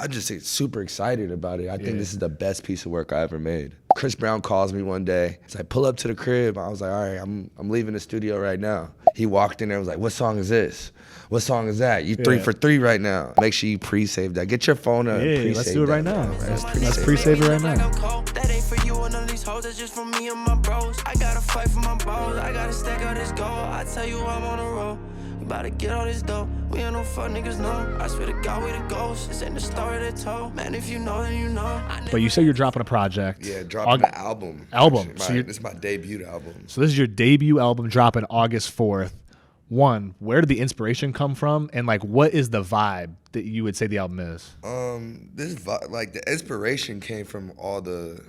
I just get super excited about it. I think this is the best piece of work I ever made. Chris Brown calls me one day. He's like, pull up to the crib. I was like, all right, I'm leaving the studio right now. He walked in there and was like, what song is this? What song is that? You 3 for 3 right now. Make sure you pre-save that. Get your phone up. Yeah, let's do it right now. Let's pre-save it right now. That ain't for you and all these hoes, that's just for me and my bros. I gotta fight for my balls, I gotta stack out this gold. I tell you I'm on the road, we about to get all this dough. We ain't no fuck niggas, no. I swear to God we the ghosts, this ain't the story they told. Man, if you know, then you know. But you say you're dropping a project. Yeah, dropping an album. Actually, this is my debut album. So this is your debut album dropping August 4th. One, where did the inspiration come from? And like, what is the vibe that you would say the album is? The inspiration came from all the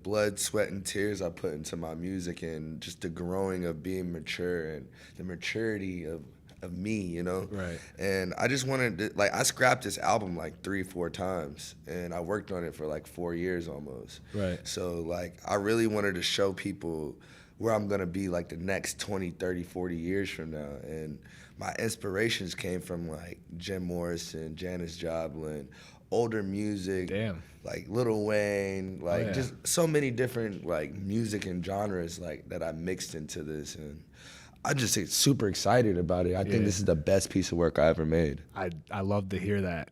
blood, sweat, and tears I put into my music, and just the growing of being mature and the maturity of me, you know? Right. And I just wanted to, I scrapped this album 3-4 times, and I worked on it for 4 years almost. Right. So I really wanted to show people where I'm gonna be the next 20, 30, 40 years from now. And my inspirations came from Jim Morrison, Janis Joplin, older music. Damn. Lil Wayne, just so many different music and genres that I mixed into this, and I just get super excited about it. I think this is the best piece of work I ever made. I love to hear that.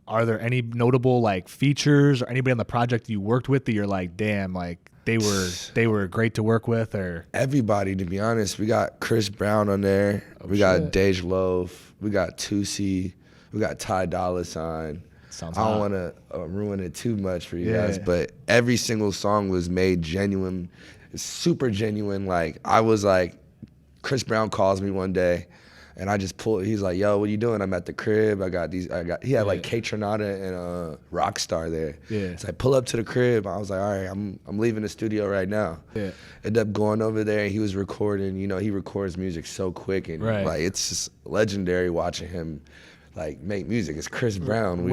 Are there any notable features or anybody on the project you worked with that you're damn, they were great to work with? Or everybody, to be honest. We got Chris Brown on there. We got Dej Loaf. We got Tusi. We got Ty Dolla $ign. Sounds I don't hot. want to ruin it too much for you guys, but every single song was made genuine, super genuine. I was Chris Brown calls me one day, and I just pulled. He's like, "Yo, what you doing?" I'm at the crib. He had K Tronada and Rockstar there. Yeah. So I pull up to the crib. I was like, all right, I'm leaving the studio right now. Yeah. Ended up going over there, and he was recording. You know, he records music so quick, and it's just legendary watching him make music. It's Chris Brown.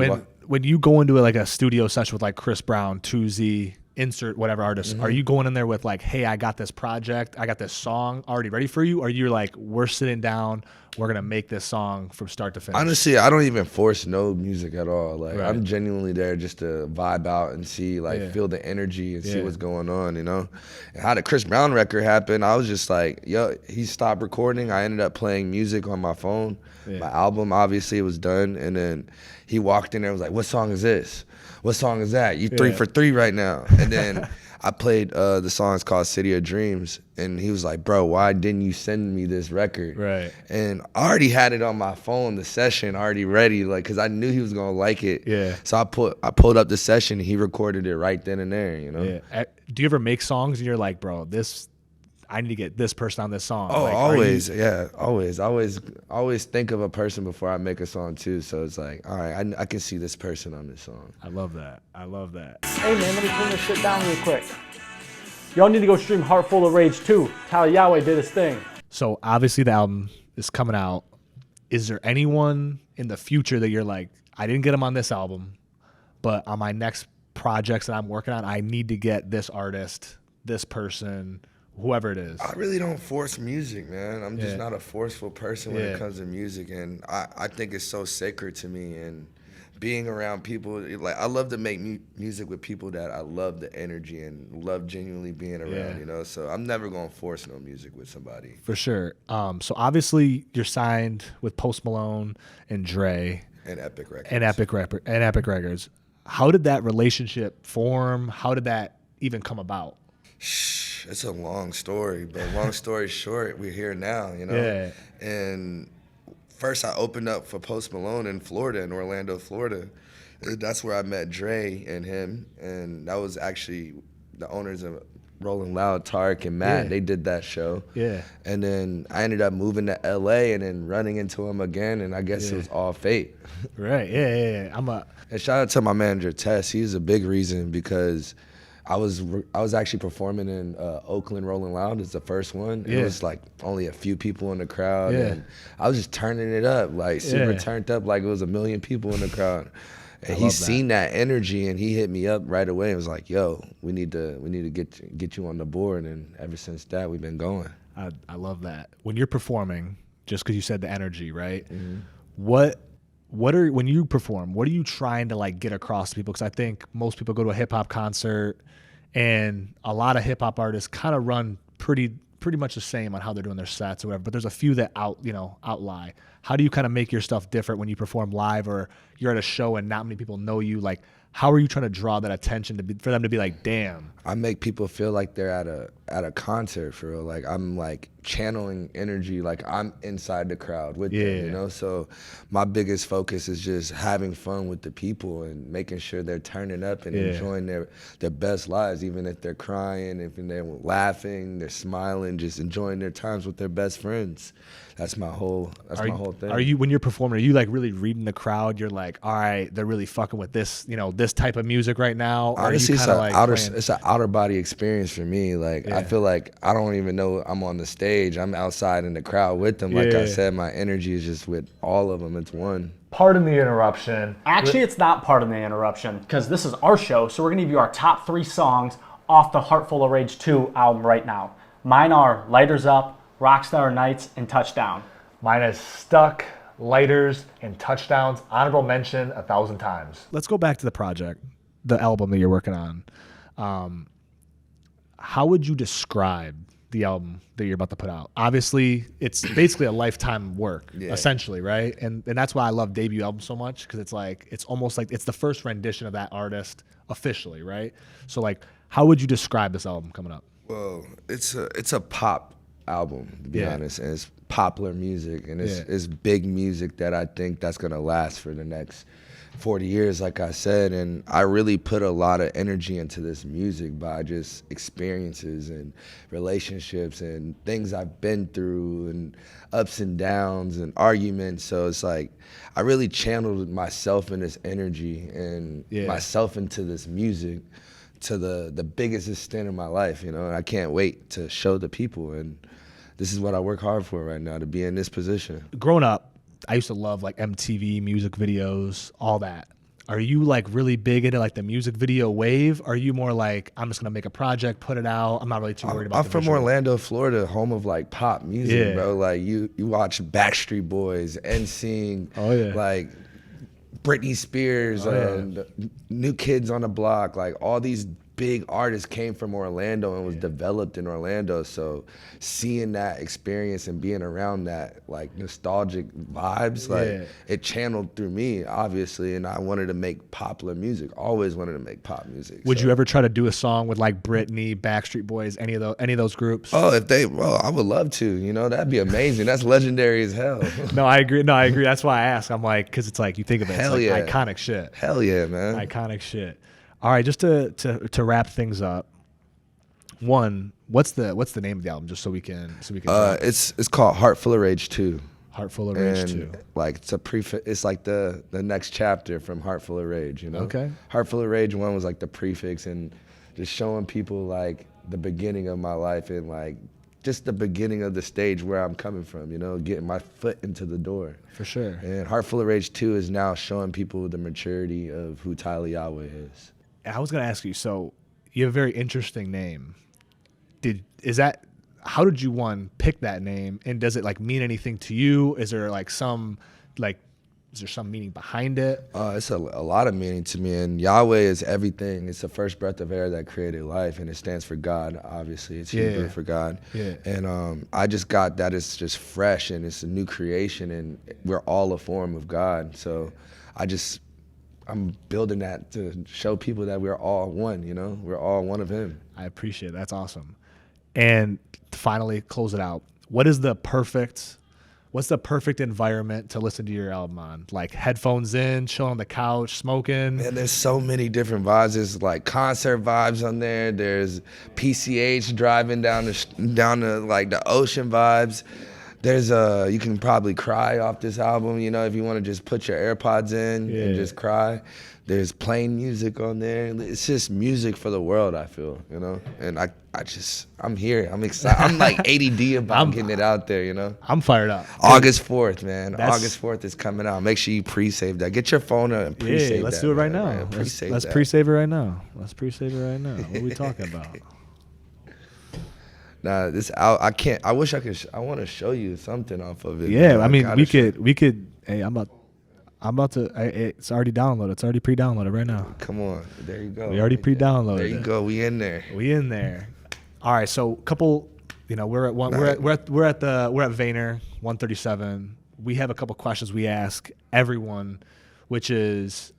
When you go into a studio session with Chris Brown, Tusi, insert whatever artist, are you going in there with hey, I got this project, I got this song already ready for you? Or you're we're sitting down, we're going to make this song from start to finish? Honestly, I don't even force no music at all. I'm genuinely there just to vibe out and see, feel the energy and see what's going on, you know? And how the Chris Brown record happened, I was just yo, he stopped recording. I ended up playing music on my phone. My album, obviously, it was done. And then he walked in there and was like, what song is this? What song is that? You 3 for 3 right now. And then I played the song, it's called City of Dreams. And he was like, bro, why didn't you send me this record? Right. And I already had it on my phone, the session already ready, because I knew he was going to like it. Yeah. So I pulled up the session, and he recorded it right then and there, you know? Yeah. Do you ever make songs and you're like, bro, I need to get this person on this song? Oh, always. Always. I always think of a person before I make a song too. So it's all right, I can see this person on this song. I love that. Hey man, let me turn this shit down real quick. Y'all need to go stream Heart Full of Rage 2. Tyla Yaweh did his thing. So obviously the album is coming out. Is there anyone in the future that you're I didn't get him on this album, but on my next projects that I'm working on, I need to get this artist, this person, whoever it is? I really don't force music, man. I'm just not a forceful person when it comes to music, and I think it's so sacred to me. And being around people, I love to make music with people that I love the energy and love genuinely being around, you know? So I'm never going to force no music with somebody. For sure. So obviously you're signed with Post Malone and Dre. And Epic Records. And Epic Records. How did that relationship form? How did that even come about? It's a long story, but long story short, we're here now, you know? Yeah. And first I opened up for Post Malone in Florida, in Orlando, Florida. That's where I met Dre and him, and that was actually the owners of Rolling Loud, Tarek and Matt. They did that show. Yeah. And then I ended up moving to LA and then running into him again, and I guess it was all fate. Right, yeah. And shout out to my manager, Tess. He's a big reason, because I was actually performing in Oakland Rolling Loud. It's the first one. It was only a few people in the crowd. And I was just turning it up, super turned up, it was 1 million people in the crowd. And he seen that energy, and he hit me up right away and was like, yo, we need to get you on the board. And ever since that, we've been going. I love that. When you're performing, just because you said the energy, right? Mm-hmm. What when you perform, what are you trying to like get across to people? Because I think most people go to a hip hop concert, and a lot of hip hop artists kind of run pretty much the same on how they're doing their sets or whatever. But there's a few that outlie. How do you kind of make your stuff different when you perform live, or you're at a show and not many people know you? Like, how are you trying to draw that attention for them to be like, damn? I make people feel like they're at a concert for real. Like I'm like channeling energy, like I'm inside the crowd with them, you know? So my biggest focus is just having fun with the people and making sure they're turning up and enjoying their best lives, even if they're crying, if they're laughing, they're smiling, just enjoying their times with their best friends. That's my whole thing. Are you, when you're performing, are you like really reading the crowd? You're like, all right, they're really fucking with this, this type of music right now. Honestly, it's an outer body experience for me. Like I feel like I don't even know I'm on the stage. I'm outside in the crowd with them. Like I said, my energy is just with all of them. It's one. Pardon the interruption. Actually, it's not pardon the interruption, because this is our show, so we're gonna give you our top 3 songs off the Heart Full of Rage 2 album right now. Mine are Lighters Up, Rockstar Nights, and Touchdown. Mine is Stuck, Lighters, and Touchdowns. Honorable mention 1,000 times. Let's go back to the project, the album that you're working on. How would you describe the album that you're about to put out? Obviously, it's basically a lifetime work, essentially, right? And that's why I love debut albums so much, because it's almost like it's the first rendition of that artist officially, right? So like, how would you describe this album coming up? Well, it's a pop album, to be honest, and it's popular music, and it's big music that I think that's gonna last for the next 40 years, like I said. And I really put a lot of energy into this music by just experiences and relationships and things I've been through and ups and downs and arguments. So it's like I really channeled myself in this energy and myself into this music to the biggest extent of my life, and I can't wait to show the people. And this is what I work hard for right now, to be in this position. Growing up, I used to love like MTV music videos, all that. Are you like really big into like the music video wave? Or are you more like, I'm just gonna make a project, put it out, I'm not really too worried about it? I'm from Orlando, Florida, home of like pop music, bro. Like you watch Backstreet Boys, NSYNC, like Britney Spears, New Kids on the Block, like all these big artists came from Orlando and was developed in Orlando. So seeing that experience and being around that like nostalgic vibes, like it channeled through me, obviously, and I wanted to make popular music. Always wanted to make pop music. Would you ever try to do a song with like Britney, Backstreet Boys, any of those groups? Oh, I would love to. That'd be amazing. That's legendary as hell. No, I agree. That's why I ask. I'm like, because it's like you think of it, it's like iconic shit. Hell yeah, man. Iconic shit. All right, just to wrap things up. One, what's the name of the album, just so we can. It's called Heart Full of Rage 2. Heart Full of Rage 2. Like it's it's like the next chapter from Heart Full of Rage, Okay. Heart Full of Rage 1 was like the prefix, and just showing people like the beginning of my life and like just the beginning of the stage where I'm coming from, getting my foot into the door. For sure. And Heart Full of Rage 2 is now showing people the maturity of who Tyla Yaweh is. I was going to ask you, so you have a very interesting name. How did you pick that name, and does it like mean anything to you? Is there some meaning behind it? It's a lot of meaning to me, and Yahweh is everything. It's the first breath of air that created life, and it stands for God, obviously. It's Hebrew for God. Yeah. And I just got that it's just fresh, and it's a new creation, and we're all a form of God. So I'm building that to show people that we're all one, We're all one of Him. I appreciate it. That's awesome. And to finally close it out, what's the perfect environment to listen to your album on? Like headphones in, chilling on the couch, smoking? Man, there's so many different vibes. There's like concert vibes on there. There's PCH driving down the like the ocean vibes. There's you can probably cry off this album, if you want to just put your AirPods in and just cry. There's plain music on there. It's just music for the world, I feel, And I'm here. I'm excited. I'm like ADD about getting it out there, I'm fired up. August 4th, man. August 4th is coming out. Make sure you pre-save that. Get your phone and pre-save that. Let's do it right now. Let's pre-save it right now. What are we talking about? Nah, I can't. I wish I could. I want to show you something off of it. Yeah, I mean, we could. Hey, I'm about to. It's already downloaded. It's already pre-downloaded right now. Come on, there you go. We already pre-downloaded. There you go. We in there. We in there. All right. So couple. You know, we're at Vayner 137. We have a couple questions we ask everyone, which is,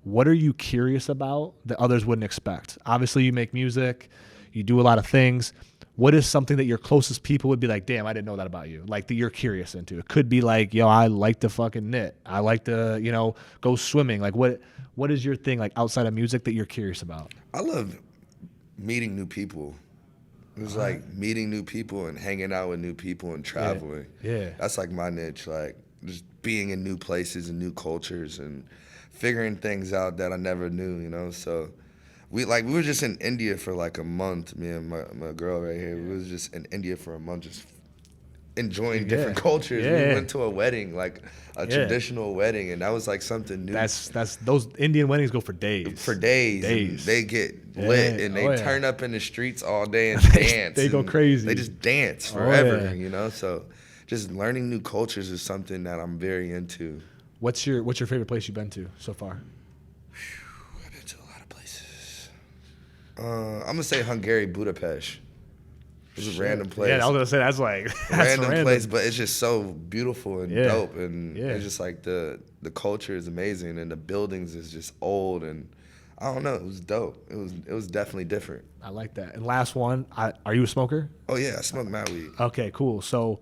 what are you curious about that others wouldn't expect? Obviously, you make music, you do a lot of things. What is something that your closest people would be like, damn, I didn't know that about you? Like that you're curious into. It could be like, yo, I like to fucking knit. I like to, you know, go swimming. Like what is your thing like outside of music that you're curious about? I love meeting new people. It was like meeting new people and hanging out with new people and traveling. Yeah. That's like my niche, like just being in new places and new cultures and figuring things out that I never knew, you know? So we were just in India for like a month, me and my girl right here. We was just in India for a month, just enjoying different cultures. We went to a wedding, like a traditional wedding, and that was like something new. That's those Indian weddings go for days. For days. And they get lit and they turn up in the streets all day and dance. They go crazy. They just dance forever, you know? So just learning new cultures is something that I'm very into. What's your favorite place you've been to so far? I've been to a lot of places. I'm gonna say Hungary, Budapest. It's a random place. Yeah, I was gonna say that's random place, but it's just so beautiful and dope, and it's just like the culture is amazing, and the buildings is just old, and I don't know, it was dope. It was definitely different. I like that. And last one, are you a smoker? Oh yeah, I smoke mad weed. Okay, cool. So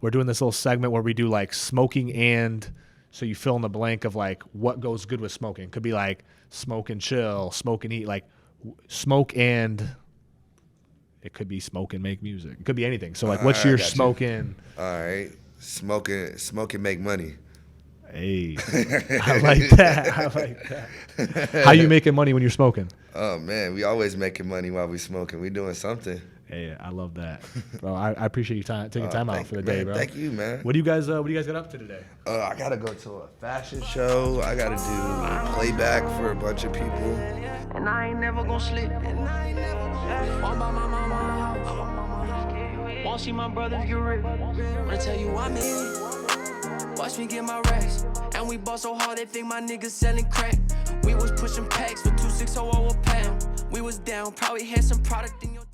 we're doing this little segment where we do like smoking and. So you fill in the blank of like what goes good with smoking. Could be like smoke and chill, smoke and eat, like smoke and it could be smoke and make music. It could be anything. So like what's your smoking? All right. Smoke and make money. Hey. I like that. How you making money when you're smoking? Oh man, we always making money while we smoking. We doing something. Hey, I love that, bro. I appreciate you taking time out for the day, bro. Thank you, man. What do you guys get up to today? I gotta go to a fashion show. I gotta do playback for a bunch of people. And I ain't never gonna slip. On my mama house. Won't see my brothers get rich. Wanna tell you I'm in it. Watch me get my racks. And we ball so hard they think my niggas selling crack. We was pushing packs for 2600 a pound. We was down, probably had some product in your